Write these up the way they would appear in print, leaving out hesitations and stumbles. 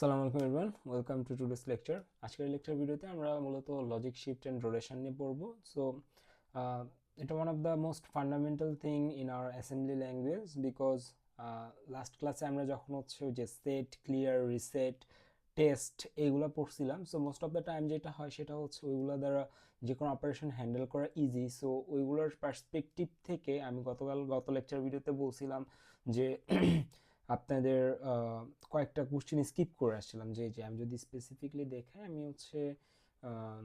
আসসালামু আলাইকুম everyone, welcome to today's lecture. আজকের লেকচার ভিডিওতে আমরা মূলত লজিক শিফট অ্যান্ড রোটেশন নিয়ে পড়বো। সো এটা one of the most fundamental thing in our assembly language because last ক্লাসে আমরা যখন হচ্ছে ওই যে সেট, ক্লিয়ার, রিসেট, টেস্ট এইগুলো পড়ছিলাম। So most of the time যেটা হয় সেটা হচ্ছে ওইগুলো দ্বারা যে কোনো অপারেশন হ্যান্ডেল করা ইজি। সো ওইগুলোর পার্সপেক্টিভ থেকে আমি গত লেকচার ভিডিওতে বলছিলাম যে আপনাদের কয়েকটা কোশ্চেন স্কিপ করে আসছিলাম, যে আমি যদি স্পেসিফিকলি দেখাই, আমি হচ্ছে আহ,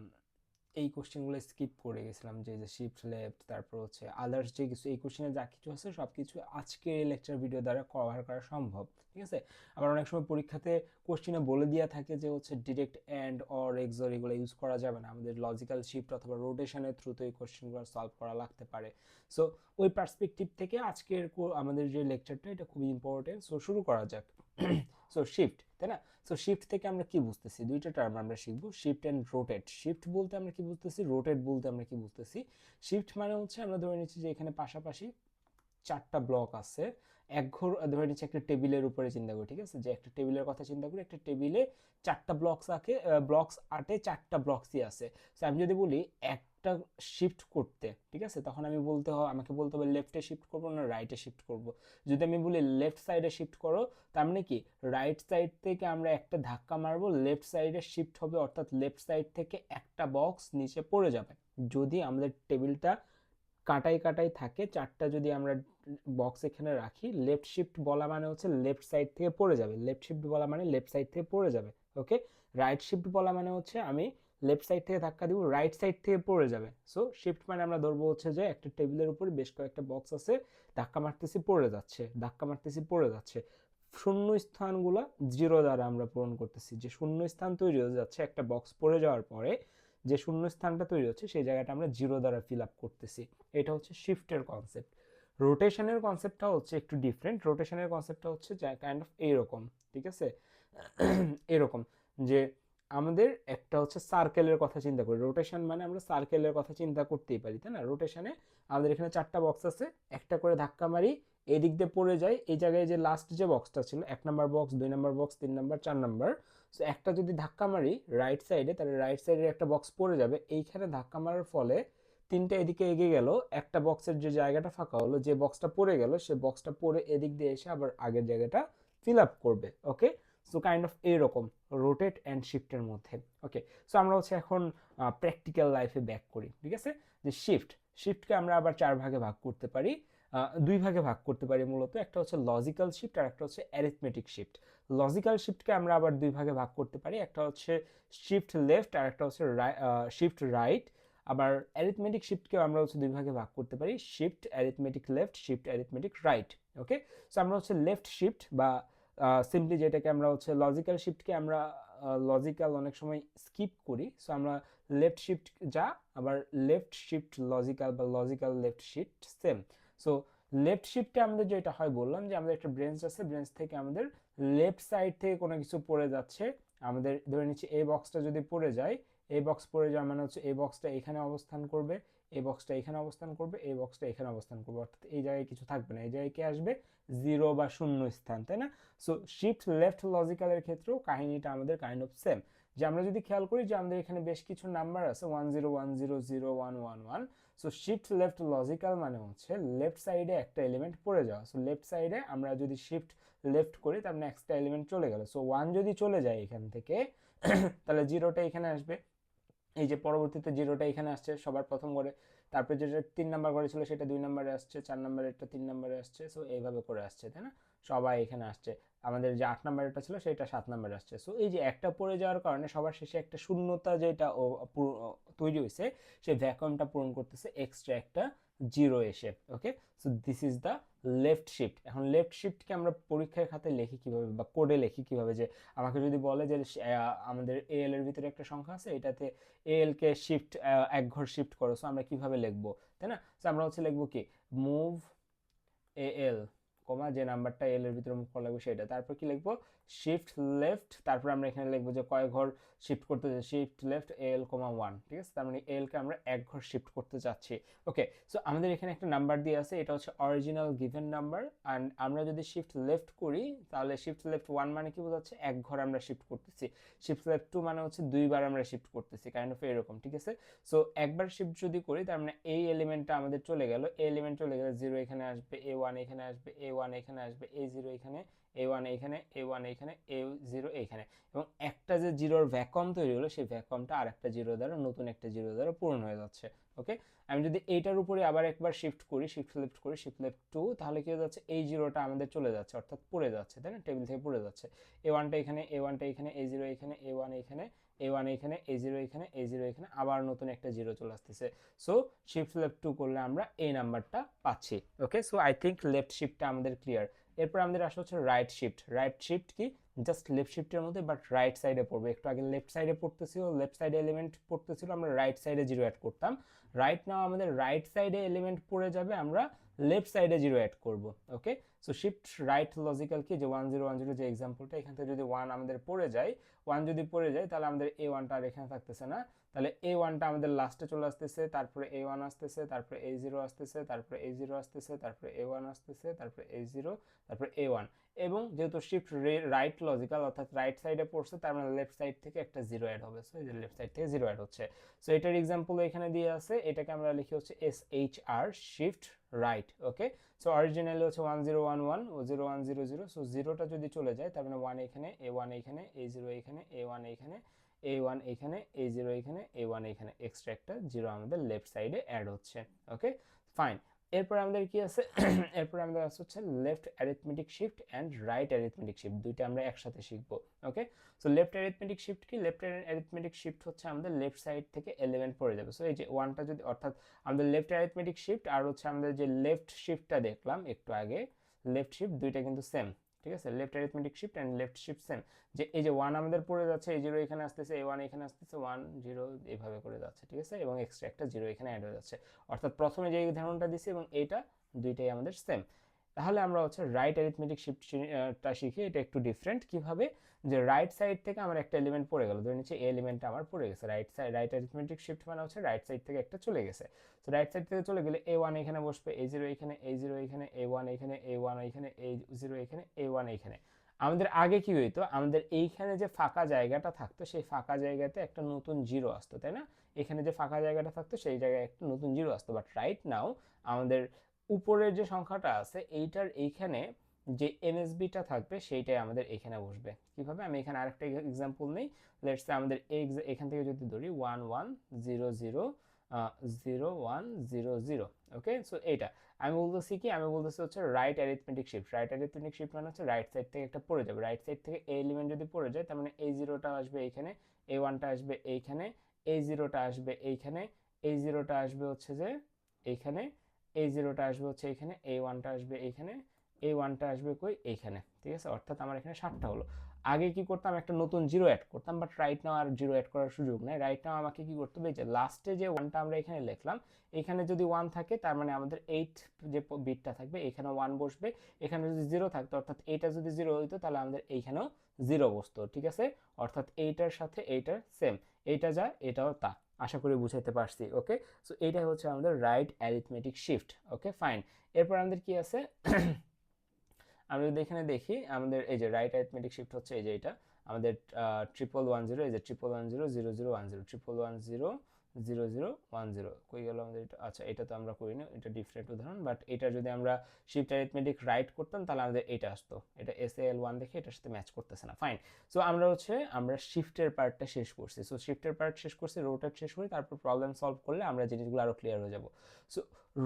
এই কোশ্চেনগুলো স্কিপ করে গেছিলাম, যে শিফট লেফট, তারপর হচ্ছে আদার্স যে কিছু এই কোশ্চেনে যা কিছু আছে সব কিছু আজকে এই লেকচার ভিডিও দ্বারা কভার করা সম্ভব। ঠিক আছে। আবার অনেক সময় পরীক্ষাতে কোশ্চেনে বলে দেওয়া থাকে যে হচ্ছে ডিরেক্ট অ্যান্ড অর এক্সর এগুলো ইউজ করা যাবে না, আমাদের লজিক্যাল শিফট অথবা রোটেশনের থ্রুতে এই কোশ্চেনগুলো সলভ করা লাগতে পারে। সো ওই পার্সপেক্টিভ থেকে আজকের আমাদের যে লেকচারটা এটা খুবই ইম্পর্টেন্ট। সো শুরু করা যাক। সো শিফট, তাই না? সো শিফট থেকে আমরা কি বুঝতেছি? দুইটা টার্ম আমরা শিখবো, শিফট অ্যান্ড রোটেট। শিফট বলতে আমরা কি বুঝতেছি, রোটেট বলতে আমরা কি বুঝতেছি। শিফট মানে হচ্ছে আমরা ধরে নিচ্ছি যে এখানে পাশাপাশি চারটা ব্লক আছে, এক ঘর ধরে নিচ্ছি একটা টেবিলের উপরে চিন্তা করি। ঠিক আছে, যে একটা টেবিলের কথা চিন্তা করি, একটা টেবিলে চারটা ব্লকস আঁকে, ব্লকস আটে চারটা ব্লকসই আছে। তো আমি যদি বলি একটা শিফট করতে, ঠিক আছে, তখন আমাকে বলতে হবে লেফটে শিফট করবো না রাইটে শিফট করব। যদি আমি বলি লেফট সাইডে শিফট করো, তার মানে কি রাইট সাইড থেকে আমরা একটা ধাক্কা মারবো, লেফট সাইডে শিফট হবে, অর্থাৎ লেফট সাইড থেকে একটা বক্স নিচে পড়ে যাবে। যদি আমাদের টেবিলটা কাটাই কাটাই থাকে, চারটা যদি আমরা বক্স এখানে রাখি, লেফট শিফট বলা মানে হচ্ছে লেফট সাইড থেকে পড়ে যাবে, লেফট শিফট বলা মানে লেফট সাইড থেকে পড়ে যাবে। ওকে। রাইট শিফট বলা মানে হচ্ছে আমি লেফট সাইড থেকে ধাক্কা দিব, রাইট সাইড থেকে পড়ে যাবে। সো শিফট মানে আমরা ধরবো হচ্ছে যে একটা টেবিলের উপরে বেশ কয়েকটা বক্স আছে, ধাক্কা মারতেছি পড়ে যাচ্ছে, ধাক্কা মারতেছি পড়ে যাচ্ছে। শূন্য স্থানগুলো জিরো দ্বারা আমরা পূরণ করতেছি, যে শূন্য স্থান তৈরি হয়ে যাচ্ছে একটা বক্স পড়ে যাওয়ার পরে, যে শূন্য স্থানটা তৈরি হচ্ছে সেই জায়গাটা আমরা জিরো দ্বারা ফিল আপ করতেছি। এটা হচ্ছে শিফটের কনসেপ্ট। রোটেশনের কনসেপ্টটা হচ্ছে একটু ডিফারেন্ট। রোটেশনের কনসেপ্টটা হচ্ছে কাইন্ড অফ এইরকম, ঠিক আছে, এরকম যে আমাদের একটা হচ্ছে সার্কেলের কথা চিন্তা করি। রোটেশন মানে আমরা সার্কেলের কথা চিন্তা করতেই পারি, তাই না? রোটেশনে আমাদের এখানে চারটা বক্স আছে, একটা করে ধাক্কা মারি, এদিক দিয়ে পড়ে যায়, এই জায়গায় যে লাস্ট যে বক্সটা ছিল, 1 নম্বর বক্স, 2 নম্বর বক্স, 3 নম্বর, 4 নম্বর। সো একটা যদি ধাক্কা মারি রাইট সাইডে, তাহলে রাইট সাইডের একটা বক্স পড়ে যাবে। এইখানে ধাক্কা মারার ফলে তিনটা এদিকে এগিয়ে গেল, একটা বক্সের যে জায়গাটা ফাঁকা হলো, যে বক্সটা পড়ে গেল, সে বক্সটা পড়ে এদিক দিয়ে এসে আবার আগের জায়গাটা ফিল আপ করবে। ওকে। সো কাইন্ড অফ এইরকম রোটেট অ্যান্ড শিফটের মধ্যে। ওকে। সো আমরা হচ্ছে এখন প্র্যাকটিক্যাল লাইফে ব্যাক করি। ঠিক আছে, যে শিফটকে আমরা আবার চার ভাগে ভাগ করতে পারি, দুই ভাগে ভাগ করতে পারি মূলত। একটা হচ্ছে লজিক্যাল শিফট আর একটা হচ্ছে অ্যারিথমেটিক শিফট। লজিক্যাল শিফটকে আমরা আবার দুই ভাগে ভাগ করতে পারি, একটা হচ্ছে শিফট লেফট আর একটা হচ্ছে শিফট রাইট। আবার অ্যারিথমেটিক শিফটকেও আমরা হচ্ছে দুই ভাগে ভাগ করতে পারি, shift arithmetic left, shift arithmetic right. Okay. So আমরা হচ্ছে লেফট শিফট বা সিম্পলি যেটাকে আমরা হচ্ছে লজিক্যাল শিফটকে আমরা লজিক্যাল অনেক সময় স্কিপ করি। সো আমরা লেফট শিফট যা, আবার লেফট শিফট লজিক্যাল বা logical left shift same. So left শিফটে আমাদের যেটা হয়, বললাম যে আমাদের একটা ব্রেঞ্চ আছে, ব্রেঞ্চ থেকে আমাদের লেফট সাইড থেকে কোনো কিছু পড়ে যাচ্ছে। আমাদের ধরে নিচ্ছি এই বক্সটা যদি পড়ে যায়, এই বক্স পড়ে যাওয়া মানে হচ্ছে এই বক্সটা এখানে অবস্থান করবে, এই বক্সটা এখানে অবস্থান করবে, এই বক্সটা এখানে অবস্থান করবে, অর্থাৎ এই জায়গায় কিছু থাকবে না, এই জায়গায় কি আসবে? জিরো বা শূন্য স্থান, তাই না? সো শিফট লেফট লজিক্যালের ক্ষেত্রেও কাহিনীটা আমাদের কাইন্ড অফ সেম। যে আমরা যদি খেয়াল করি যে আমাদের এখানে বেশ কিছু নাম্বার আছে, 10100111। সো শিফট লেফট লজিক্যাল মানে হচ্ছে লেফট সাইডে একটা এলিমেন্ট পড়ে যাওয়া। সো লেফট সাইডে আমরা যদি শিফট লেফট করি, তার নেক্সট এলিমেন্ট চলে গেল। সো ওয়ান যদি চলে যায় এখান থেকে, তাহলে জিরোটা এখানে আসবে। এই যে পরবর্তীতে জিরোটা এখানে আসছে সবার প্রথম করে, তারপরে যেটা 3 নাম্বার করে ছিল সেটা 2 নম্বরে আসছে, 4 নম্বরেরটা 3 নম্বরে আসছে। সো এইভাবে করে আসছে, তাই না? সবাই এখানে আসছে। আমাদের যে 8 নম্বরেরটা ছিল সেটা 7 নম্বরে আসছে। সো এই যে একটা পড়ে যাওয়ার কারণে সবার শেষে একটা শূন্যতা যেটা তৈরি হয়েছে, সেই ভ্যাকুয়ামটা পূরণ করতেছে এক্সট্রা একটা জিরো এসে। Okay. So this is the left shift. এখন লেফট শিফটকে আমরা পরীক্ষার খাতে লিখি কিভাবে বা কোডে লিখি কিভাবে? যে আমাকে যদি বলে যে আমাদের এল এর ভিতরে একটা সংখ্যা আছে, এটাতে এল কে শিফট এক ঘর শিফট করো, সো আমরা কিভাবে লিখবো, তাই না? সো আমরা হচ্ছে লিখবো কি, মুভ এ এল, কমা যে নাম্বারটা এল এর ভিতরে মুভ করা লাগবে সেটা, তারপর কি লিখবো, শিফট লেফট, তারপর আমরা এখানে লিখবো যে কয় ঘর শিফট করতে চাই, শিফট লেফট এল কমা 1, ঠিক আছে, তার মানে এল কে আমরা এক ঘর শিফট করতে চাচ্ছি। ওকে, সো আমাদের এখানে একটা নাম্বার দিয়ে আছে, এটা হচ্ছে অরিজিনাল গিভেন নাম্বার, অ্যান্ড আমরা যদি শিফট লেফট করি তাহলে শিফট লেফট 1 মানে কি বোঝাচ্ছে, এক ঘর আমরা শিফট করতেছি, শিফট লেফট 2 মানে হচ্ছে দুইবার আমরা শিফট করতেছি, কাইন্ড অফ এরকম, ঠিক আছে। সো একবার শিফট যদি করি তার মানে এই এলিমেন্টটা আমাদের চলে গেল, এই এলিমেন্ট চলে গেলে 0 এখানে আসবে, A1 এখানে আসবে, A1 এখানে আসবে, A0 এখানে, A1 এখানে, A1 এখানে, A0 এখানে, এবং একটা যে জিরোর ভ্যাকুয়াম তৈরি হলো সেই ভ্যাকুয়ামটা আর একটা জিরো দ্বারা, নতুন একটা জিরো দ্বারা পূরণ হয়ে যাচ্ছে। ওকে, আমি যদি এইটার উপরে আবার একবার শিফট করি, শিফট লেফট করি, শিফট লেফট 2, তাহলে কি হয়ে যাচ্ছে, এই জিরোটা আমাদের চলে যাচ্ছে, অর্থাৎ পড়ে যাচ্ছে, তাই না, টেবিল থেকে পড়ে যাচ্ছে। A1টা এখানে, A1টা এখানে, A0 এখানে, A1 এখানে, A1 এখানে, A0 এখানে, A0 এখানে, আবার নতুন একটা জিরো চলে আসতেছে। সো শিফট লেফট 2 করলে আমরা এই নাম্বারটা পাচ্ছি। ওকে, সো আই থিঙ্ক লেফট শিফটটা আমাদের ক্লিয়ার। এরপর আমাদের আসা হচ্ছে রাইট শিফট। রাইট শিফট কি, জাস্ট লেফট শিফটের মধ্যে বাট রাইট সাইডে পড়বে। একটু আগে লেফট সাইডে পড়তেছিল, লেফট সাইডে এলিমেন্ট পড়তেছিল, আমরা রাইট সাইডে জিরো অ্যাড করতাম। রাইট নাও আমাদের রাইট সাইডে এলিমেন্ট পড়ে যাবে, আমরা লেফট সাইডে জিরো অ্যাড করব। ওকে, সো শিফট রাইট লজিক্যাল কি, যে 1 0 1 0 যে এক্সাম্পলটা, এখান থেকে যদি 1 আমাদের পড়ে যায়, 1 যদি পড়ে যায় তাহলে আমাদের A1টা আর এখানে থাকতেছে না, তাহলে A1টা আমাদের লাস্টে চলে আসতেছে, তারপরে A1 আসতেছে, তারপরে A0 আসতেছে, তারপরে A0 আসতেছে, তারপরে A1 আসতেছে, তারপরে A0, তারপরে A1। এবং যেহেতু শিফট রাইট লজিক্যাল, অর্থাৎ রাইট সাইডে পড়ছে, তার মানে লেফট সাইড থেকে একটা জিরো অ্যাড হবে। সো এই যে লেফট সাইড থেকে জিরো অ্যাড হচ্ছে। সো এটার এক্সাম্পল এখানে দিয়ে আছে, এটাকে আমরা লিখি হচ্ছে SHR, shift right. Okay, so originally হচ্ছে 1 0 1 1 ও 0 1 0 0। সো জিরোটা যদি চলে যায় তার মানে 1 এখানে, A1 এখানে, A0 এখানে, A1 এখানে, A1 এখানে, A0 এখানে, A1 এখানে, এক্সট্রা একটা জিরো আমাদের লেফট সাইডে অ্যাড হচ্ছে। ওকে, ফাইন। এরপর আমাদের কি আছে, এরপর আমাদের আছে হচ্ছে left arithmetic shift and right arithmetic shift, দুইটা আমরা একসাথে শিখবো। ওকে, সো লেফট অ্যারিথমেটিক শিফট কি, লেফট অ্যারিথমেটিক শিফট হচ্ছে আমাদের লেফট সাইড থেকে এলিমেন্ট পড়ে যাবে। সো এই যে ওয়ানটা যদি, অর্থাৎ আমাদের লেফট অ্যারিথমেটিক শিফট আর হচ্ছে আমাদের যে লেফট শিফটটা দেখলাম একটু আগে, লেফট শিফট দুইটা কিন্তু সেম, ঠিক আছে, left arithmetic shift and left shift same. যে এই যে 1 আমাদের পড়ে যাচ্ছে, এই জিরো এখানে আসতেছে, A1 এখানে আসতেছে, 1 0 এইভাবে করে যাচ্ছে, ঠিক আছে, এবং এক্সট্রা একটা জিরো এখানে অ্যাড হয়ে যাচ্ছে, অর্থাৎ প্রথমে যে উদাহরণটা দিছি এবং এইটা দুইটাই আমাদের সেম। তাহলে আমরা হচ্ছে রাইট অ্যারিথমেটিক শিফটটা শিখি, এটা একটু ডিফারেন্ট। কিভাবে, যে রাইট সাইড থেকে আমার একটা এলিমেন্ট পড়ে গেল, ধরে নিচ্ছি এই এলিমেন্টটা আমার পড়ে গেছে, right side, right arithmetic shift মানে হচ্ছে রাইট সাইড থেকে একটা চলে গেছে। তো রাইট সাইড থেকে চলে গেলে A1 এখানে বসবে, A0 এখানে, A0 এখানে, A1 এখানে, A1 এখানে, A0 এখানে, A1 এখানে। আমাদের আগে কি হইতো, আমাদের এইখানে যে ফাঁকা জায়গাটা থাকতো সেই ফাঁকা জায়গাতে একটা নতুন জিরো আসতো, তাই না, এখানে যে ফাঁকা জায়গাটা থাকতো সেই জায়গায় একটা নতুন জিরো আসতো। বাট রাইট নাও আমাদের উপরের যে সংখ্যাটা আছে এইটার এইখানে যে এমএসবিটা থাকবে সেইটাই আমাদের এখানে বসবে। কিভাবে, আমি এখানে আরেকটা এক্সাম্পল নেই, লেটস সে আমাদের এখান থেকে যদি ধরি 1 1 0 0 0 1 0 0। ওকে, সো এইটা আমি বলতেছি কি, আমি বলতেছি হচ্ছে right arithmetic shift. Right arithmetic shift মানে হচ্ছে রাইট সাইড থেকে একটা পড়ে যাবে, রাইট সাইড থেকে এই এলিমেন্ট যদি পড়ে যায় তার মানে এই জিরোটা আসবে এইখানে, A1টা আসবে এইখানে, এই জিরোটা আসবে এইখানে, এই জিরোটা আসবে হচ্ছে যে এইখানে, এই জিরোটা আসবে হচ্ছে এইখানে, A1টা আসবে এইখানে, A1টা আসবে কই, এইখানে, ঠিক আছে, অর্থাৎ আমার এখানে 7টা হলো। আগে কি করতাম, একটা নতুন জিরো অ্যাড করতাম, বাট রাইট নাও আর জিরো অ্যাড করার সুযোগ নেই। রাইট নাও আমাকে কি করতে হবে, যে লাস্টে যে 1টা আমরা এখানে লিখলাম, এখানে যদি 1 থাকে তার মানে আমাদের 8 যে বিটটা থাকবে এখানে 1 বসবে, এখানে যদি 0 থাকতো, অর্থাৎ এইটা যদি 0 হইতো তাহলে আমাদের এইখানেও 0 বসতো, ঠিক আছে, অর্থাৎ এইটার সাথে এইটার সেম, এইটা যা এটাও তা। আশা করি বুঝাইতে পারছি। ওকে, সো এইটাই হচ্ছে আমাদের রাইট অ্যারিথমেটিক শিফট। ওকে, ফাইন। এরপর আমাদের কি আছে, আমরা যদি এখানে দেখি আমাদের এই যে রাইট অ্যারিথমেটিক শিফট হচ্ছে এই যে এটা আমাদের 1110, এই যে 1110 0010, 1110 0010 কই গেল আমাদের এটা, আচ্ছা এটা তো আমরা করি না, এটা ডিফারেন্ট উদাহরণ, বাট এটা যদি আমরা শিফট অ্যারিথমেটিক রাইট করতাম তাহলে আমাদের এটা আসতো, এটা SAL1 দেখে এটার সাথে ম্যাচ করতেছে না। ফাইন, সো আমরা শিফটের পার্টটা শেষ করছি। সো শিফটের পার্ট শেষ করছি, রোটেট শেষ করি, তারপর প্রবলেম সলভ করলে আমরা জিনিসগুলো আরো ক্লিয়ার হয়ে যাব। সো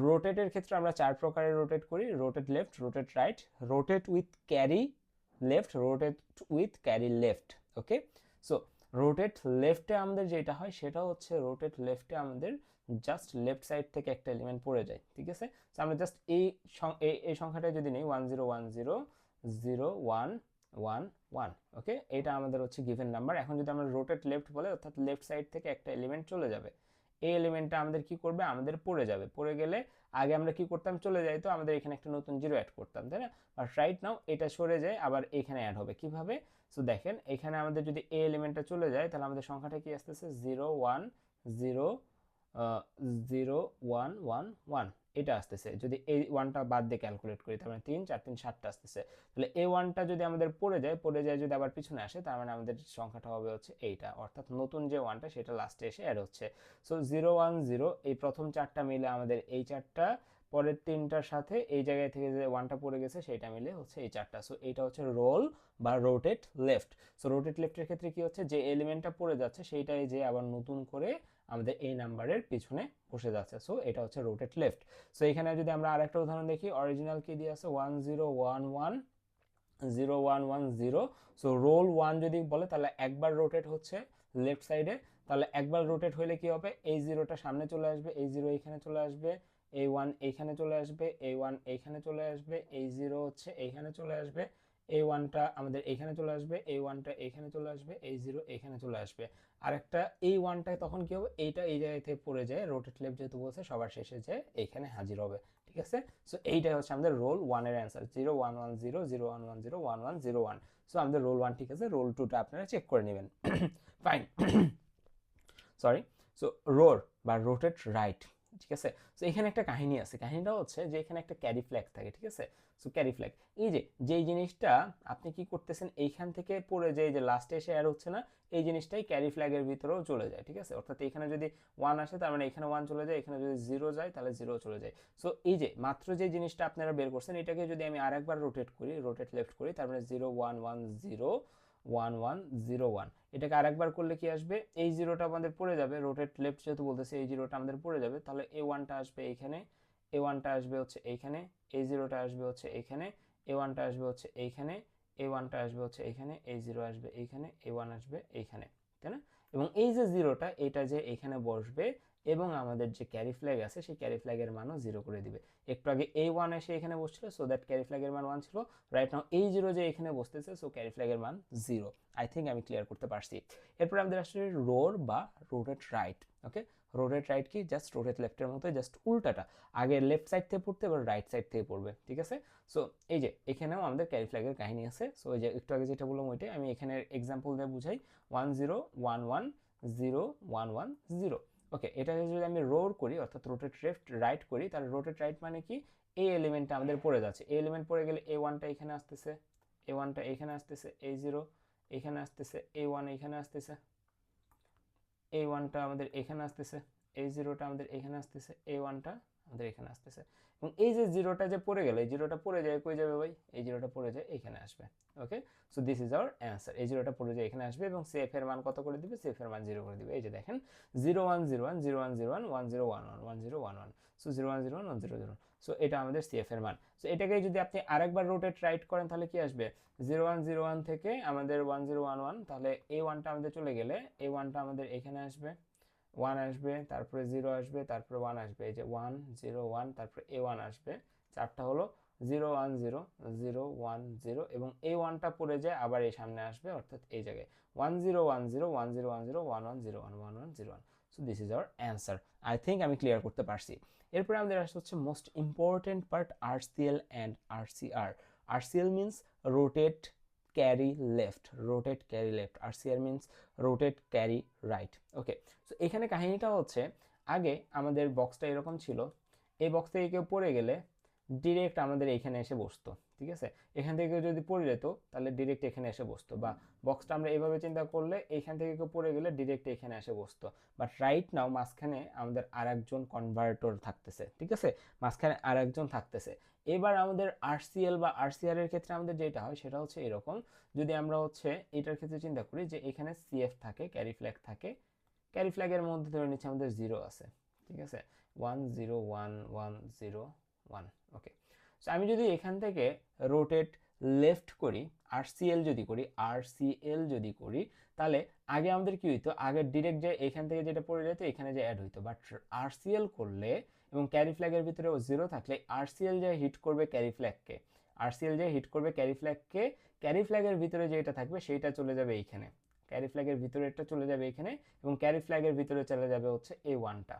রোটেটের ক্ষেত্রে আমরা 4 প্রকারের রোটেট করি, rotate left, rotate right, rotate with carry left, rotate with carry left. Okay, so rotate লেফটে আমাদের যেটা হয় সেটা হচ্ছে, রোটেট লেফটে আমাদের জাস্ট লেফট সাইড থেকে একটা এলিমেন্ট পড়ে যায়, ঠিক আছে, সো আমরা জাস্ট এই সংখ্যাটা যদি নেই 1 0 1 0 0 1 1 1। ওকে, এটা আমাদের হচ্ছে গিভেন নাম্বার। এখন যদি আমরা রোটেট লেফট বলে, অর্থাৎ লেফট সাইড থেকে একটা এলিমেন্ট চলে যাবে, এই এলিমেন্টটা আমাদের কি করবে, আমাদের পড়ে যাবে। পড়ে গেলে আগে আমরা কি করতাম, চলে যাই, তো আমাদের এখানে একটা নতুন জিরো অ্যাড করতাম, তাই না? বাট রাইট নাও এটা সরে যায়, আবার এখানে অ্যাড হবে কিভাবে? সো দেখেন এখানে আমাদের যদি এই এলিমেন্টটা চলে যায় তাহলে আমাদের সংখ্যাটা কি আসতেছে 0 1 0 0 1 1 1 এটা আসতেছে। যদি এই ওয়ানটা বাদ দিয়ে ক্যালকুলেট করি তার মানে 3 4 3 7টা আসতেছে। তাহলে এই ওয়ানটা যদি আমাদের পড়ে যায় যদি আবার পিছনে আসে তার মানে আমাদের সংখ্যাটা হবে হচ্ছে এইটা, অর্থাৎ নতুন যে ওয়ানটা সেটা লাস্টে এসে অ্যাড হচ্ছে। সো 0 1 0 এই প্রথম চারটা মিলে আমাদের এই চারটা, পরের তিনটার সাথে এই জায়গায় থেকে যে ওয়ানটা পড়ে গেছে সেটা মিলে হচ্ছে এই চারটা। সো এইটা হচ্ছে রোল বা রোটেট লেফট। সো রোটেট লেফটের ক্ষেত্রে কি হচ্ছে, যে এলিমেন্টটা পড়ে যাচ্ছে সেইটাই যে আবার নতুন করে আমাদের এই নাম্বারের পিছনে বসে যাচ্ছে। সো এটা হচ্ছে রোটেট লেফট। সো এখানে যদি আমরা আরেকটা উদাহরণ দেখি, অরিজিনাল কি দিয়ে আছে 1 0 1 1 0 1 1 0। সো রোল 1 যদি বলে তাহলে একবার রোটেট হচ্ছে লেফট সাইডে, তাহলে একবার রোটেট হলে কি হবে, এই জিরোটা সামনে চলে আসবে, এই জিরো এখানে চলে আসবে, এই 1 এইখানে চলে আসবে, এই 1 এইখানে চলে আসবে, এই জিরো হচ্ছে এইখানে চলে আসবে, এই 1টা আমাদের এইখানে চলে আসবে, এই 1টা এইখানে চলে আসবে, এই জিরো এইখানে চলে আসবে। আরেকটা এই 1টা তখন কি হবে, এইটা এই জায়গা থেকে পড়ে যায়, রোটেট লেফট যেহেতু বলছে সবার শেষে যায় এইখানে হাজির হবে, ঠিক আছে? সো এইটাই হচ্ছে আমাদের রোল 1 এর অ্যান্সার, 0 1 1 0 0 1 1 0 1 1 0 1। সো আমাদের রোল 1 ঠিক আছে, রোল 2টা আপনারা চেক করে নেবেন। Fine, sorry. সো রোর বা রোটেট রাইট, ঠিক আছে? সো এখানে একটা কাহিনী আছে, কাহিনীটা হচ্ছে যে এখানে একটা ক্যারি ফ্ল্যাগ থাকে, ঠিক আছে? সো ক্যারি ফ্ল্যাগ, এই যে যেই জিনিসটা আপনি কি করতেছেন এইখান থেকে পড়ে যায় যে লাস্টে এসে অ্যাড হচ্ছে না, এই জিনিসটাই ক্যারি ফ্ল্যাগের ভিতরেও চলে যায়, ঠিক আছে? অর্থাৎ এখানে যদি 1 আসে তার মানে এখানে 1 চলে যায়, এখানে যদি 0 যায় তাহলে 0 চলে যায়। সো এই যে মাত্র যে জিনিসটা আপনারা বের করছেন এটাকে যদি আমি আরেকবার রোটেট করি, রোটেট লেফট করি, তার মানে 0 1 1 0 1 1 0 1, এটাকে আরেকবার করলে কি আসবে, এই জিরোটা আমাদের পড়ে যাবে, রোটেট লেফট যেহেতু বলতেছে এই জিরোটা আমাদের পড়ে যাবে, তাহলে এই ওয়ানটা আসবে এইখানে, এই ওয়ানটা আসবে হচ্ছে এইখানে, এই জিরোটা আসবে হচ্ছে এইখানে, এই ওয়ানটা আসবে হচ্ছে এইখানে, এই ওয়ানটা আসবে হচ্ছে এইখানে, এই জিরো আসবে এইখানে, এই ওয়ান আসবে এইখানে, তাই না? এবং এই যে জিরোটা এটা যে এখানে বসবে এবং আমাদের যে ক্যারি ফ্ল্যাগ আছে সেই ক্যারি ফ্ল্যাগের মানও জিরো করে দিবে। একটু আগে এই ওয়ান এসে এখানে বসছিল, সো দ্যাট ক্যারি ফ্ল্যাগের মান 1 ছিল। রাইট নাও এই জিরো যে এখানে বসতেছে, সো ক্যারি ফ্ল্যাগের মান 0। আই থিঙ্ক আমি ক্লিয়ার করতে পারছি। এরপর আমাদের আসলে রোর বা রোটেট রাইট। ওকে, রোটেট রাইট কি, জাস্ট রোটেট লেফটের মতো, জাস্ট উল্টাটা, আগে লেফট সাইড থেকে পড়তে এবার রাইট সাইড থেকে পড়বে, ঠিক আছে? সো এই যে এখানেও আমাদের ক্যারি ফ্ল্যাগের কাহিনী আছে। সো এই যে একটু আগে যেটা বললাম ওইটাই আমি এখানে এক্সাম্পল দিয়ে বুঝাই, 1 0 1 1 0 1 1 0। ওকে, এটা যদি আমি রোর করি অর্থাৎ রোটেট লেফট রাইট করি, তাহলে রোটেট রাইট মানে কি, এই এলিমেন্টটা আমাদের পড়ে যাচ্ছে, এই এলিমেন্ট পড়ে গেলে এই ওয়ানটা এখানে আসতেছে, এই ওয়ানটা এখানে আসতেছে, এই জিরো এখানে আসতেছে, এই ওয়ান এখানে আসতেছে, এই ওয়ানটা আমাদের এখানে আসতেছে, এই জিরোটা আমাদের এখানে আসতেছে, এই ওয়ানটা আমাদের এখানে আসতেছে। এবং এই যে জিরোটা যে পড়ে গেল, এই জিরোটা পড়ে যায় কই যাবে ভাই, এই জিরোটা পড়ে যায় এখানে আসবে। Okay, so this is our answer, এই জিরোটা পড়ে যায় এখানে আসবে এবং সেফ এর মান কত করে দিবে, সেফ এর মান 0 করে দিবে। এই যে দেখেন 0 1 0 1 0 1 0 1 1 0 1 1 1 0 1 1, সো 0 1 0 1 1 0 0। সো এটা আমাদের সিএফ এর মান। সো এটাকে যদি আপনি আরেকবার রোটেট রাইট করেন তাহলে কি আসবে, 0 1 0 1 থেকে আমাদের 1 0 1 1, তাহলে এই ওয়ানটা আমাদের চলে গেলে এই ওয়ানটা আমাদের এখানে আসবে, 1 আসবে, তারপরে 0 আসবে, তারপরে 1 আসবে, এই যে 1 0 1, তারপরে এ 1 আসবে, চারটা হলো 0 1 0 0 1 0, এবং এই 1টা পড়ে যায় আবার এই সামনে আসবে, অর্থাৎ এই জায়গায় 1 0 1 0 1 0 1 0 1 1 0 1 1 1 0 1। So this is our answer. I think আমি ক্লিয়ার করতে পারছি। এরপরে আমাদের আসছে হচ্ছে most important part, RCL and RCR. RCL means rotate carry left, rotate carry left, RCR means rotate carry right. Okay, so এখানে কাহিনীটা হচ্ছে, আগে আমাদের বক্সটা এরকম ছিল, এই বক্স থেকে কেউ পড়ে গেলে ডিরেক্ট আমাদের এখানে এসে বসতো, ঠিক আছে? এখান থেকে কেউ যদি পড়ে যেত তাহলে ডিরেক্ট এখানে এসে বসতো, বা বক্সটা আমরা এইভাবে চিন্তা করলে এইখান থেকে কেউ পড়ে গেলে ডিরেক্ট এখানে এসে বসতো। বাট রাইট নাও মাঝখানে আমাদের আরেকজন কনভার্টর থাকতেছে, ঠিক আছে? মাঝখানে আরেকজন থাকতেছে। এবার আমাদের আরসিএল বা আরসিআর এর ক্ষেত্রে আমাদের যেটা হয় সেটা হচ্ছে এরকম, যদি আমরা হচ্ছে এটার ক্ষেত্রে চিন্তা করি যে এখানে সিএফ থাকে, ক্যারি ফ্ল্যাগ থাকে, ক্যারি ফ্ল্যাগের মধ্যে ধরে নিচ্ছে আমাদের 0 আছে, ঠিক আছে? 1 0 1 1 0 1। ওকে, সো আমি যদি এখান থেকে রোটেট লেফট করি, আরসিএল যদি করি, আরসিএল যদি করি, তাহলে আগে আমাদের কি হইতো, আগে ডিরেক্ট যে এখান থেকে যেটা পড়ে যেত এখানে যে অ্যাড হইতো। বাট আরসিএল করলে এবং ক্যারি ফ্ল্যাগের ভিতরে 0 থাকলে আরসিএল যে হিট করবে ক্যারি ফ্ল্যাগকে, আরসিএল যে হিট করবে ক্যারি ফ্ল্যাগকে, ক্যারি ফ্ল্যাগের ভিতরে যেটা থাকবে সেইটা চলে যাবে এইখানে, ক্যারি ফ্ল্যাগের ভিতরেরটা চলে যাবে এখানে, এবং ক্যারি ফ্ল্যাগের ভিতরে চলে যাবে হচ্ছে A1টা,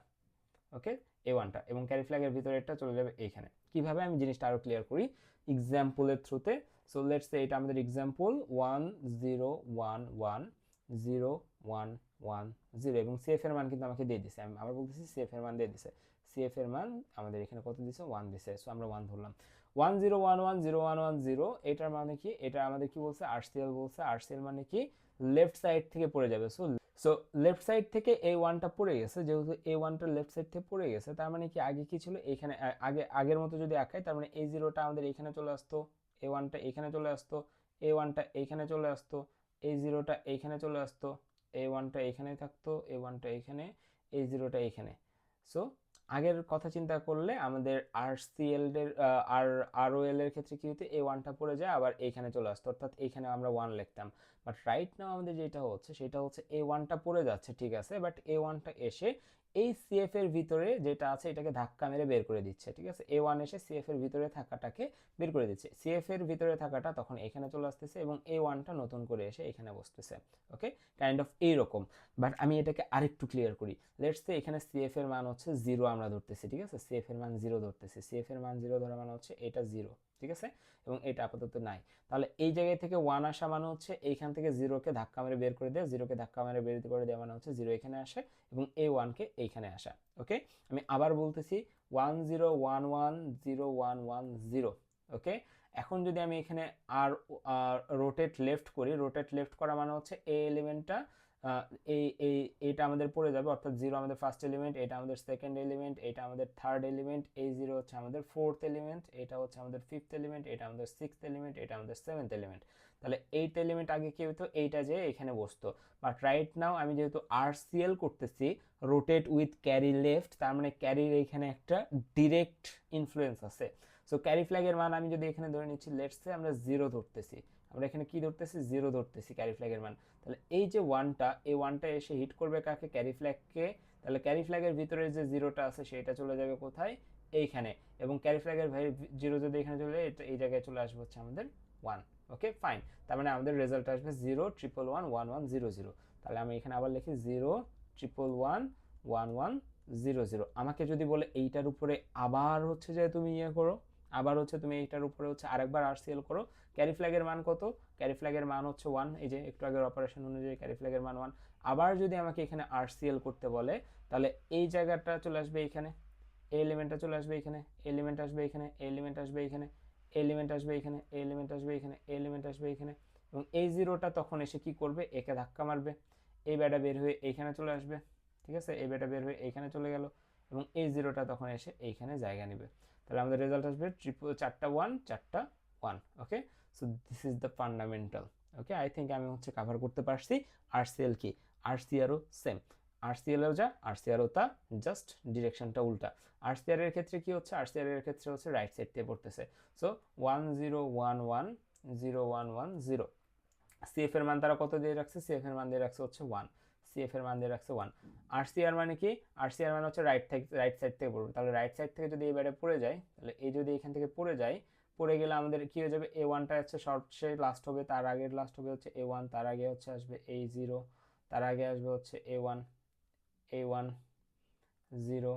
ওকে, A1টা, এবং ক্যারি ফ্ল্যাগের ভিতরেরটা চলে যাবে এইখানে। কিভাবে আমি জিনিসটা আরো ক্লিয়ার করি এক্সাম্পলের থ্রুতে। সো লেটস সে এটা আমাদের এক্সাম্পল 1 0 1 1 0 1 1 0, এবং সিএফ এর মান কিন্তু আমাকে দিয়ে দিছে, আমি আবার বলতেছি সিএফ এর মান দিয়ে দিছে। সিএফ এর মান আমাদের এখানে কত দিছে, 1 দিছে। সো আমরা 1 ধরলাম। 1 0 1 1 0 1 1 0, এটার মানে কি, এটা আমাদের কি বলছে, আরসিএল বলছে। আরসিএল মানে কি, লেফট সাইড থেকে পড়ে যাবে। সো লেফট সাইড থেকে A1টা পড়ে গেছে, যেহেতু A1টা লেফট সাইড থেকে পড়ে গেছে, তার মানে কি আগে কি ছিল, এখানে আগের মতো যদি আঁকাই, তার মানে A0টা আমাদের এখানে চলে আসতো, A1টা এখানে চলে আসতো, A1টা এইখানে চলে আসতো, A0টা এইখানে চলে আসতো, A1টা এখানে থাকতো, A1টা এখানে, A0টা এখানে। সো আগের কথা চিন্তা করলে আমাদের আরসিএল এর আরওএল এর ক্ষেত্রে কি হতো, A1টা পড়ে যায় আবার এইখানে চলে আসতো, অর্থাৎ এইখানে আমরা 1 লিখতাম। বাট রাইট নাও আমাদের যেটা হচ্ছে সেটা হচ্ছে A1টা পড়ে যাচ্ছে, ঠিক আছে, বাট A1টা এসে এই সিএফ এর ভিতরে যেটা আছে এটাকে ধাক্কা মেরে বের করে দিচ্ছে, ঠিক আছে। A1 এসে সিএফ এর ভিতরে থাকাটাকে বের করে দিচ্ছে, সিএফ এর ভিতরে থাকাটা তখন এখানে চলে আসতেছে, এবং A1টা নতুন করে এসে এখানে বসতেছে, ওকে, কাইন্ড অফ এইরকম। বাট আমি এটাকে আরেকটু ক্লিয়ার করি। লেটস সে এখানে সিএফ এর মান হচ্ছে 0 আমরা ধরতেছি, ঠিক আছে, সিএফ এর মান 0 ধরতেছি। সিএফ এর মান 0 ধরা মানে হচ্ছে এটা 0, ঠিক আছে, এবং এটা আপাতত নাই। তাহলে এই জায়গায় থেকে 1 আসা মানে হচ্ছে এইখান থেকে 0কে ধাক্কা মেরে বের করে দেওয়া, 0কে ধাক্কা মেরে বের করে দেওয়া মানে হচ্ছে 0 এখানে আসে, এবং A1কে এইখানে আসা, ওকে। আমি আবার বলতেছি 1 0 1 1 0 1 1 0, ওকে। এখন যদি আমি এখানে আর রোটেট লেফট করি, রোটেট লেফট করা মানে হচ্ছে এই এলিমেন্টটা এই এই এটা আমাদের পড়ে যাবে, অর্থাৎ 0 আমাদের ফার্স্ট এলিমেন্ট, এটা আমাদের সেকেন্ড এলিমেন্ট, এটা আমাদের থার্ড এলিমেন্ট, এই 0 হচ্ছে আমাদের ফোর্থ এলিমেন্ট, এটা হচ্ছে আমাদের ফিফথ এলিমেন্ট, এটা আমাদের সিক্সথ এলিমেন্ট, এটা আমাদের সেভেন্থ এলিমেন্ট। তাহলে এইট এলিমেন্ট আগে কি হতো, এইটা যে এখানে বসতো। বাট রাইট নাও আমি যেহেতু আরসিএল করতেছি, রোটেট উইথ ক্যারি লেফট, তার মানে ক্যারির এইখানে একটা ডিরেক্ট ইনফ্লুয়েন্স আছে। সো ক্যারি ফ্ল্যাগের মান আমি যদি এখানে ধরে নিচ্ছি, লেটস সে আমরা 0 ধরতেছি, আমরা এখানে কি ধরতেছি, 0 ধরতেছি ক্যারি ফ্ল্যাগের মান। তাহলে এই যে 1টা, এই 1টা এসে হিট করবে কাকে, ক্যারি ফ্ল্যাগকে। তাহলে ক্যারি ফ্ল্যাগের ভিতরে যে 0টা আছে সেটা চলে যাবে কোথায়, এইখানে, এবং ক্যারি ফ্ল্যাগের 0 যদি এখানে চলে যায়, এই জায়গায় চলে আসবে হচ্ছে আমাদের 1, ওকে ফাইন। তার মানে আমাদের রেজাল্ট আসবে 0 1 1 1 1 0 0। তাহলে আমি এখানে আবার লিখি 0 1 1 1 1 0 0। আমাকে যদি বলে এইটার উপরে আবার হচ্ছে যে তুমি ইয়ে করো, আবার হচ্ছে তুমি এইটার উপরে হচ্ছে আরেকবার আরসিএল করো, ক্যারি ফ্ল্যাগের মান কত, ক্যারি ফ্ল্যাগের মান হচ্ছে 1, এই যে একটু আগের অপারেশন অনুযায়ী ক্যারি ফ্ল্যাগের মান 1। আবার যদি আমাকে এখানে আরসিএল করতে বলে, তাহলে এই জায়গাটা চলে আসবে এখানে, এলিমেন্টটা চলে আসবে এখানে, এলিমেন্ট আসবে এখানে, এলিমেন্ট আসবে এখানে, এলিমেন্ট আসবে এখানে, এলিমেন্ট আসবে এখানে, এলিমেন্ট আসবে এখানে, এবং এই 0টা তখন এসে কি করবে, একে ধাক্কা মারবে, এই ব্যাটা বের হয়ে এইখানে চলে আসবে, ঠিক আছে, এই ব্যাটা বের হয়ে এইখানে চলে গেল, এবং এই 0টা তখন এসে এইখানে জায়গা নেবে। তাহলে আমাদের রেজাল্ট আসবে চারটা 1 চারটা 1, okay. So this is the fundamental, okay. I think আমি হচ্ছে কভার করতে পারছি আরসিএল কি, আরসিআরও সেম, আরসিএলও যা আরসিআরও তা, জাস্ট ডিরেকশনটা উল্টা। আরসিআর এর ক্ষেত্রে কি হচ্ছে, আরসিআর এর ক্ষেত্রে হচ্ছে রাইট সাইড থেকে পড়তেছে। সো 1 0 1 1 0 1 1 0। সিএফ এর মান তারা কত দিয়ে রাখছে, সিএফ এর মান দিয়ে রাখছে হচ্ছে 1, সিএফ এর মান দিয়ে রাখছে 1। আরসিআর মানে কি, আরসিআর মানে হচ্ছে রাইট সাইড থেকে পড়বে। তাহলে রাইট সাইড থেকে যদি এবারে পড়ে যায়, তাহলে এই যদি এখান থেকে পড়ে যায়, পড়ে গেলে আমাদের কি হয়ে যাবে, A1টা হচ্ছে সবচেয়ে লাস্ট হবে, তার আগের লাস্ট হবে হচ্ছে A1, তার আগে হচ্ছে আসবে A0, তার আগে আসবে হচ্ছে A1 A1 0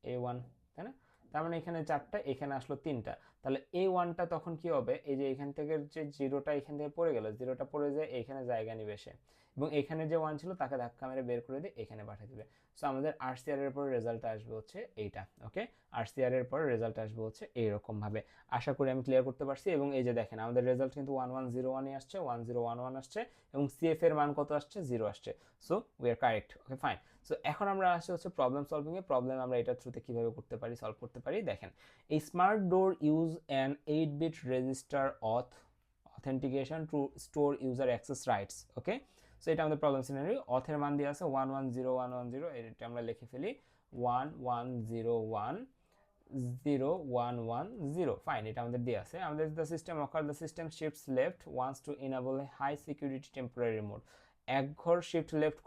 A1, তাই না। তার মানে এখানে 4টা, এখানে আসলো 3টা। তাহলে A1টা তখন কি হবে, এই যে এখান থেকে যে 0টা এখান থেকে পড়ে গেল, 0টা পড়ে যায় এখানে জায়গা নিবে সে, এবং এখানে যে 1 ছিল তাকে ধাক্কা মেরে বের করে দিয়ে এখানে পাঠিয়ে দিবে। সো আমাদের আরসিআর এর পরে রেজাল্ট আসবে হচ্ছে এইটা, ওকে। আরসিআর এর পরে রেজাল্ট আসবে হচ্ছে এইরকম ভাবে। আশা করি আমি ক্লিয়ার করতে পারছি। এবং এই যে দেখেন আমাদের রেজাল্ট কিন্তু 1 1 0 1 আসছে, 1 0 1 1 আসছে, এবং সিএফ এর মান কত আসছে, 0 আসছে। So we are correct, okay fine. So এখন আমরা আসছি হচ্ছে প্রবলেম সলভিং এ। প্রবলেম আমরা এটার থ্রুতে কিভাবে করতে পারি, সলভ করতে পারি, দেখেন। এই smart door use an 8-bit register authentication two store user access rights, okay. So এটা আমাদের প্রবলেম সিনারিও। অথের মান দিয়ে আছে 1 1 0 1 1 0, এটা আমরা লিখে ফেলি 1 1 0 1 0 1 1 0, ফাইন, এটা আমাদের দিয়ে আছে। আমাদের the system occur the system shifts left once to enable a high security temporary mode. এক ঘর শিফট লেফট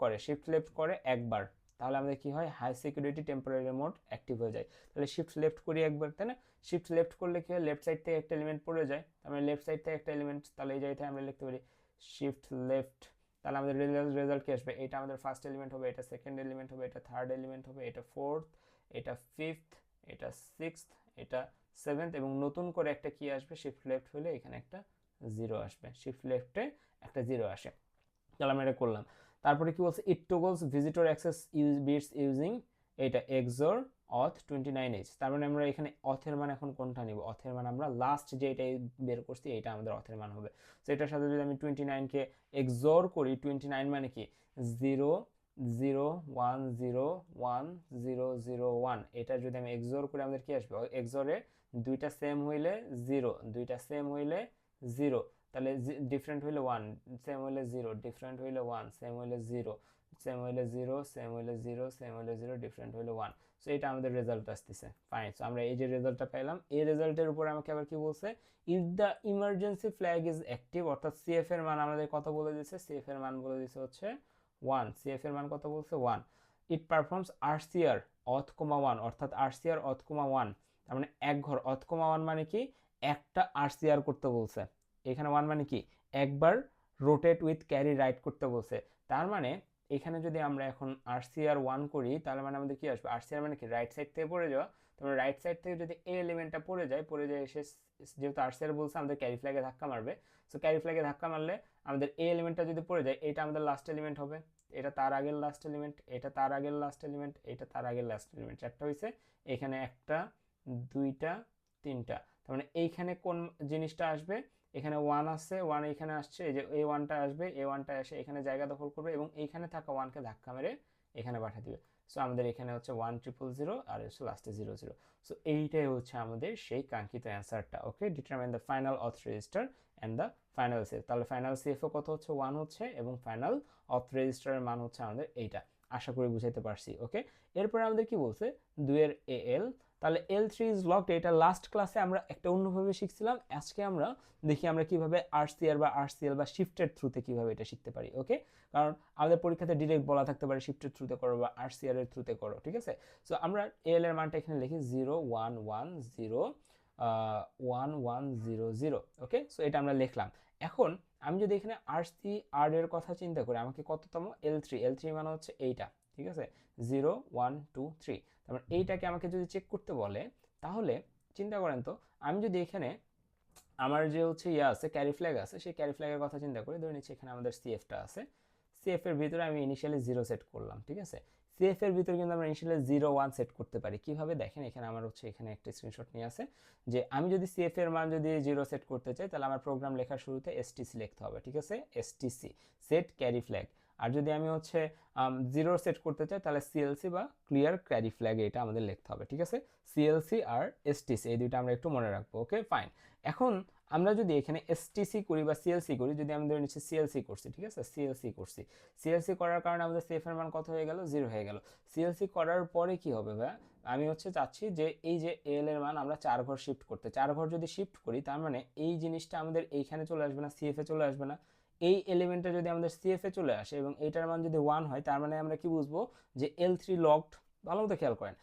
করে একবার, তাহলে আমাদের কি হয়, high security temporary mode active হয়ে যায়। তাহলে শিফট লেফট করি একবার, তাই না। শিফট লেফট করলে কি হয়, লেফট সাইড থেকে একটা এলিমেন্ট পড়ে যায়, তার মানে লেফট সাইড থেকে একটা এলিমেন্ট, তাহলে এই জায়গায় আমরা লিখতে পারি শিফট লেফট তাহলে আমাদের রেজাল্ট কি আসবে, এটা আমাদের ফার্স্ট এলিমেন্ট হবে, এটা সেকেন্ড এলিমেন্ট হবে, এটা থার্ড এলিমেন্ট হবে, এটা ফোর্থ, এটা ফিফথ, এটা সিক্সথ, এটা সেভেন্থ, এবং নতুন করে একটা কি আসবে, শিফট লেফট হলে এখানে একটা জিরো আসবে, শিফট লেফটে একটা জিরো আসে। তাহলে আমরা এটা করলাম। তারপরে কি বলছে, ইট টগলস ভিজিটর অ্যাক্সেস বিটস ইউজিং এটা এক্সর অথ 29h। তার মানে আমরা এখানে অথের মান এখন কোনটা নিব, অথের মান আমরা লাস্ট যে এটাই বের করছি এটা আমাদের অথের মান হবে। তো এটার সাথে যদি আমি 29কে এক্সর করি, 29 মানে কি 0 0 1 0 1 0 0 1, এটা যদি আমি এক্সর করি আমাদের কি আসবে, এক্সরে দুইটা সেম হইলে 0, দুইটা সেম হইলে 0, তাহলে ডিফারেন্ট হইলে 1, সেম হইলে 0, ডিফারেন্ট হইলে 1, সেম হইলে 0, সেম হইলে 0, সেম হইলে 0, সেম হইলে 0, ডিফারেন্ট হইলে 1। সো এটা আমাদের রেজাল্ট আসতেছে। ফাইন, সো আমরা এই যে রেজাল্টটা পেলাম, এই রেজাল্টের উপর আমাকে আবার কি বলছে, if the emergency flag is active, অর্থাৎ সিএফ এর মান আমাদের কত বলে দিয়েছে, সিএফ এর মান বলে দিয়েছে হচ্ছে 1, সিএফ এর মান কত বলছে 1। ইট পারফর্মস আরসিআর অথ কমা 1, অর্থাৎ আরসিআর অথ কমা 1, তার মানে এক ঘর, অথ কমা 1 মানে কি একটা আরসিআর করতে বলছে, এখানে 1 মানে কি একবার রোটেট উইথ ক্যারি রাইট করতে বলছে। তার মানে এখানে যদি আমরা এখন আরসিআর 1 করি তাহলে মানে আমাদের কি আসবে, আরসিআর মানে কি রাইট সাইড থেকে পড়ে যাওয়া, তারপরে রাইট সাইড থেকে যদি এই এলিমেন্টটা পড়ে যায় এসে, যেহেতু আরসিআর বলছে আমাদের ক্যারি ফ্ল্যাগে ধাক্কা মারবে, সো ক্যারি ফ্ল্যাগে ধাক্কা মারলে আমাদের এই এলিমেন্টটা যদি পড়ে যায় এটা আমাদের লাস্ট এলিমেন্ট হবে, এটা তার আগের লাস্ট এলিমেন্ট, এটা তার আগের লাস্ট এলিমেন্ট, এটা তার আগের লাস্ট এলিমেন্ট, চারটা হয়েছে, এখানে একটা দুইটা তিনটা, তার মানে এইখানে কোন জিনিসটা আসবে, এখানে 1 আসছে, 1 এখানে আসছে, এই যে এই 1টা আসবে, এই 1টা এসে এখানে জায়গা দখল করবে এবং এইখানে থাকা 1কে ধাক্কা মেরে এখানে পাঠিয়ে দিবে। সো আমাদের এখানে হচ্ছে 1000 আর হচ্ছে লাস্টে 00। সো এইটাই হচ্ছে আমাদের সেই কাঙ্ক্ষিত অ্যান্সারটা। ওকে, ডিটারমাইন দ্য ফাইনাল অথ register and the final safe. তাহলে ফাইনাল সেফও কত হচ্ছে 1 হচ্ছে, এবং ফাইনাল অথ রেজিস্টারের মান হচ্ছে আমাদের এইটা। আশা করি বুঝাইতে পারছি। ওকে, এরপরে আমাদের কি বলছে 2 এর এএল, তাহলে L3 ইজ লকড, এটা লাস্ট ক্লাসে আমরা একটা অন্যভাবে শিখছিলাম, আজকে আমরা দেখি আমরা কিভাবে আরসিআর বা আরসিএল বা শিফটের থ্রুতে কিভাবে এটা শিখতে পারি। ওকে, কারণ আমাদের পরীক্ষাতে ডিরেক্ট বলা থাকতে পারে শিফটের থ্রুতে করো বা আরসিআর এর থ্রুতে করো, ঠিক আছে। সো আমরা এল এর মানটা এখানে লিখি 0 1 1 0 1 1 0 0। ওকে, সো এটা আমরা লিখলাম। এখন আমি যদি এখানে আরসি আর এর কথা চিন্তা করি, আমাকে কততম L3, L3 মানে হচ্ছে এইটা, ঠিক আছে 0 1 2 3, তারপর এইটাকে আমাকে যদি চেক করতে বলে তাহলে চিন্তা করেন তো, আমি যদি এখানে আমার যে হচ্ছে ইয়ে আছে ক্যারি ফ্ল্যাগ আছে, সেই ক্যারি ফ্ল্যাগের কথা চিন্তা করি, ধরে নিচ্ছি এখানে আমাদের সিএফটা আছে, সিএফ এর ভিতরে আমি ইনিশিয়ালি 0 সেট করলাম, ঠিক আছে। সিএফ এর ভিতরে কিন্তু আমরা ইনিশিয়ালি 0 1 সেট করতে পারি, কিভাবে দেখেন, এখানে আমার হচ্ছে এখানে একটা স্ক্রিনশট নিয়ে আছে, যে আমি যদি সিএফ এর মান যদি 0 সেট করতে চাই তাহলে আমার প্রোগ্রাম লেখার শুরুতে এসটিসি লিখতে হবে, ঠিক আছে, এসটিসি সেট ক্যারি ফ্ল্যাগ। আর যদি আমি হচ্ছে 0 সেট করতে চাই তাহলে সিএলসি বা ক্লিয়ার ক্যারি ফ্ল্যাগ এটা আমাদের লিখতে হবে, ঠিক আছে। সিএলসি আর এসটিসি এই দুইটা আমরা একটু মনে রাখবো। ওকে ফাইন, এখন আমরা যদি এখানে এসটিসি করি বা সিএলসি করি, যদি আমি ধরে নিচ্ছি সিএলসি করছি, ঠিক আছে, সিএলসি করছি, সিএলসি করার কারণে আমাদের সেফ এর মান কত হয়ে গেল, 0 হয়ে গেল। সিএলসি করার পরে কি হবে ভাই, আমি হচ্ছে চাচ্ছি যে এই যে এল এর মান আমরা 4 ঘর শিফট করতে, 4 ঘর যদি শিফট করি তার মানে এই জিনিসটা আমাদের এইখানে চলে আসবে না, সিএফ এ চলে আসবে না, এই এলিমেন্টটা যদি আমাদের সিএফ এ চলে আসে এবং এইটার মান যদি 1 হয় তার মানে আমরা কি বুঝবো যে L3 লকড। ভালো মতো খেয়াল করেন,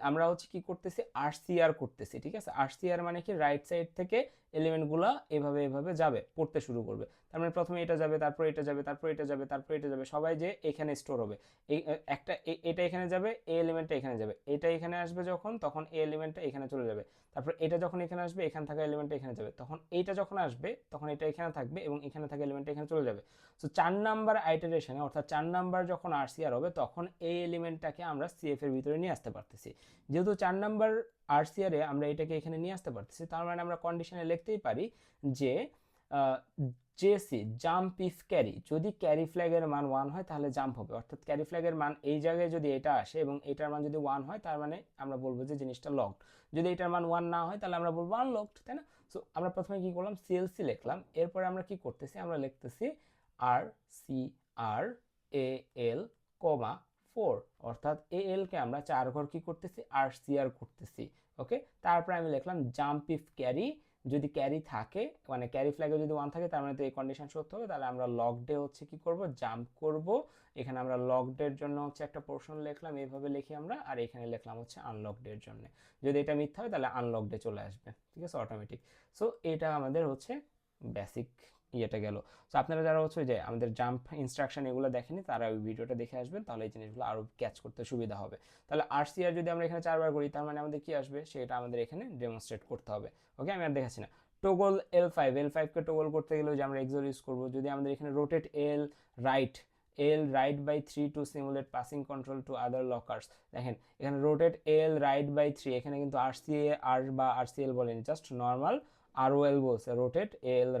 আমরা হচ্ছে কি করতেছি, আরসিআর করতেছি, ঠিক আছে। আরসিআর মানে কি রাইট সাইড থেকে এলিমেন্টগুলো এভাবে এভাবে যাবে, পড়তে শুরু করবে, তার মানে প্রথমে এটা যাবে, তারপর এটা যাবে, তারপর এটা যাবে, তারপর এটা যাবে, সবাই যে এখানে স্টোর হবে, এই একটা এটা এখানে যাবে, এই এলিমেন্টটা এখানে যাবে, এটা এখানে আসবে যখন, তখন এই এলিমেন্টটা এখানে চলে যাবে, তারপর এটা যখন এখানে আসবে এখানে থাকা এলিমেন্টটা এখানে যাবে, তখন এইটা যখন আসবে তখন এটা এখানে থাকবে এবং এখানে থাকা এলিমেন্টটা এখানে চলে যাবে। সো 4 নাম্বার আইটারেশনে, অর্থাৎ 4 নাম্বার যখন আরসিআর হবে তখন এই এলিমেন্টটাকে আমরা সিএফ এর ভিতরে নিয়ে আসতে পারতেছি। যেহেতু 4 নাম্বার আরসিআর এ আমরা এটাকে এখানে নিয়ে আসতে পারতেছি, তার মানে আমরা কন্ডিশনে লিখতেই পারি যে জেসি জাম্প ইফ ক্যারি, যদি ক্যারি ফ্ল্যাগের মান 1 হয় তাহলে জাম্প হবে, অর্থাৎ ক্যারি ফ্ল্যাগের মান এই জায়গায় যদি এটা আসে এবং এটার মান যদি 1 হয় তার মানে আমরা বলবো যে জিনিসটা লকড, যদি এটার মান 1 না হয় তাহলে আমরা বলবো আনলকড, তাই না। সো আমরা প্রথমে কি করলাম, সিএলসি লিখলাম, এরপরে আমরা কি করতেছি, আমরা লিখতেছি আর সি আর এ এল কমা 4, অর্থাৎ এ এল কে আমরা 4 ঘর কি করতেছি, আর সি আর করতেছি। ওকে, তারপরে আমি লিখলাম জাম্প ইফ ক্যারি, যদি ক্যারি থাকে মানে ক্যারি ফ্ল্যাগে যদি 1 থাকে তার মানে তো এই কন্ডিশন সত্য হবে, তাহলে আমরা লকডে হচ্ছে কি করব, জাম্প করব। এখানে আমরা লকডের জন্য হচ্ছে একটা পোর্শন লিখলাম, এইভাবে লিখি আমরা, আর এখানে লিখলাম হচ্ছে আনলকডের জন্য, যদি এটা মিথ্যা হয় তাহলে আনলকডে চলে আসবে, ঠিক আছে, অটোমেটিক। সো এটা আমাদের হচ্ছে বেসিক ইয়েটা গেল। সো আপনারা যারা হচ্ছে যে আমাদের জাম্প ইনস্ট্রাকশন এগুলো দেখেনি তারা ওই ভিডিওটা দেখে আসবেন, তাহলে এই জিনিসগুলো আরও ক্যাচ করতে সুবিধা হবে। তাহলে RCR যদি আমরা এখানে 4বার করি তার মানে আমাদের কি আসবে সেটা আমাদের এখানে ডেমনস্ট্রেট করতে হবে। ওকে, আমি আর দেখাচ্ছি না। টগল L5 কে টগল করতে গেলে যে আমরা এক্সোর ইউজ করবো, যদি আমাদের এখানে rotate L right by 3 to simulate passing control to other lockers, দেখেন এখানে রোটেট L right by 3, এখানে কিন্তু আর বা RCL বলেনি, জাস্ট নর্মাল ROL বলছে, রোটেট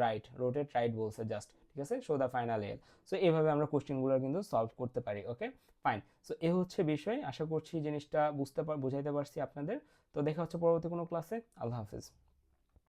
রাইট বলছে জাস্ট, ঠিক আছে, show the final L. So এইভাবে আমরা কোশ্চেনগুলো কিন্তু সলভ করতে পারি। Okay fine. সো এ হচ্ছে বিষয়, আশা করছি জিনিসটা বুঝাইতে পারছি আপনাদের। তো দেখা হচ্ছে পরবর্তী কোনো ক্লাসে। আল্লাহ হাফিজ।